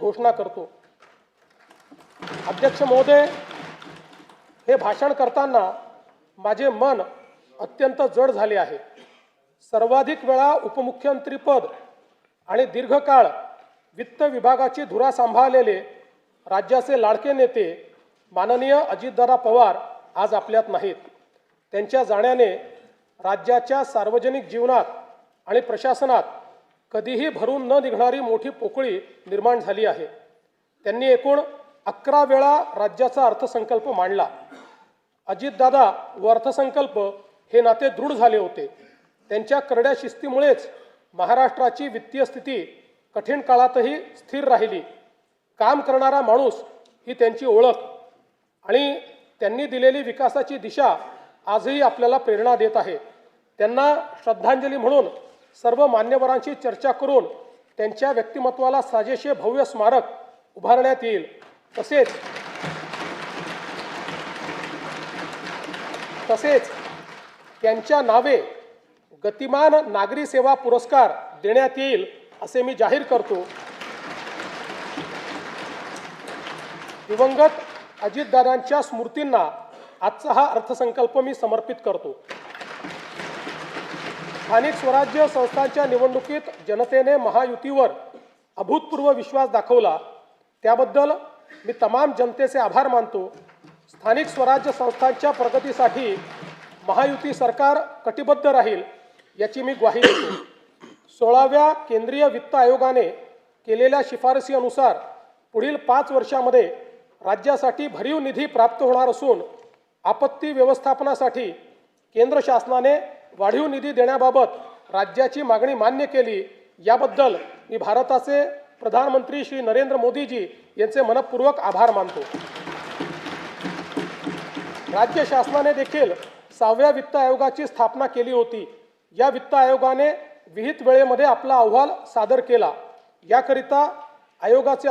घोषणा करतो। अध्यक्ष महोदय, हे भाषण करताना माझे मन अत्यंत जड झाले आहे। सर्वाधिक वेळा उपमुख्यमंत्रीपद आणि दीर्घकाळ वित्त विभागाची धुरा सांभाळलेले राज्याचे लाडके नेते माननीय अजितदादा पवार आज आपल्यात नाहीत। त्यांच्या जाण्याने राज्याच्या सार्वजनिक जीवनात आणि प्रशासनात कधीही भरून न निघणारी मोठी पोकळी निर्माण झाली आहे। त्यांनी एकूण 11 वेळा राज्याचा अर्थसंकल्प मांडला। अजितदादा व अर्थसंकल्प हे नाते दृढ झाले होते। त्यांच्या करड्या शिस्तीमुळेच महाराष्ट्राची वित्तीय स्थिती कठीण काळातही स्थिर राहिली। काम करणारा माणूस ही त्यांची ओळख आणि त्यांनी दिलेली विकासाची दिशा आजही आपल्याला प्रेरणा देत आहे। त्यांना श्रद्धांजली म्हणून सर्व मान्यवरांची चर्चा करून त्यांच्या व्यक्तिमत्वाला साजेसे भव्य स्मारक उभारण्यात येईल। तसेच त्यांच्या नावे गतिमान नागरी सेवा पुरस्कार देण्यात येईल असे मी जाहीर करतो। दिवंगत अजितदादांच्या स्मृतींना आजचा हा अर्थसंकल्प मी समर्पित करतो। स्थानिक स्वराज्य संस्थांच्या निवडणुकीत जनतेने महायुतीवर अभूतपूर्व विश्वास दाखवला, त्याबद्दल मी तमाम जनतेचे आभार मानतो। स्थानिक स्वराज्य संस्थांच्या प्रगतीसाठी महायुती सरकार कटिबद्ध राहील याची मी ग्वाही देतो। 16व्या केंद्रीय वित्त आयोगाने केलेल्या शिफारसीनुसार पुढील 5 वर्षांमध्ये राज्यासाठी भरीव निधी प्राप्त होणार असून आपत्ती व्यवस्थापनासाठी केंद्र शासनाने वाढीव निधी देण्याबाबत राज्याची मागणी मान्य केली, याबद्दल मी भारताचे प्रधानमंत्री श्री नरेंद्र मोदीजी यांचे मनपूर्वक आभार मानतो। राज्य शासनाने देखील 6व्या वित्त आयोगाची स्थापना केली होती। या वित्त आयोगाने विहित वेळेमध्ये आपला अहवाल सादर केला। याकरिता आयोगाचे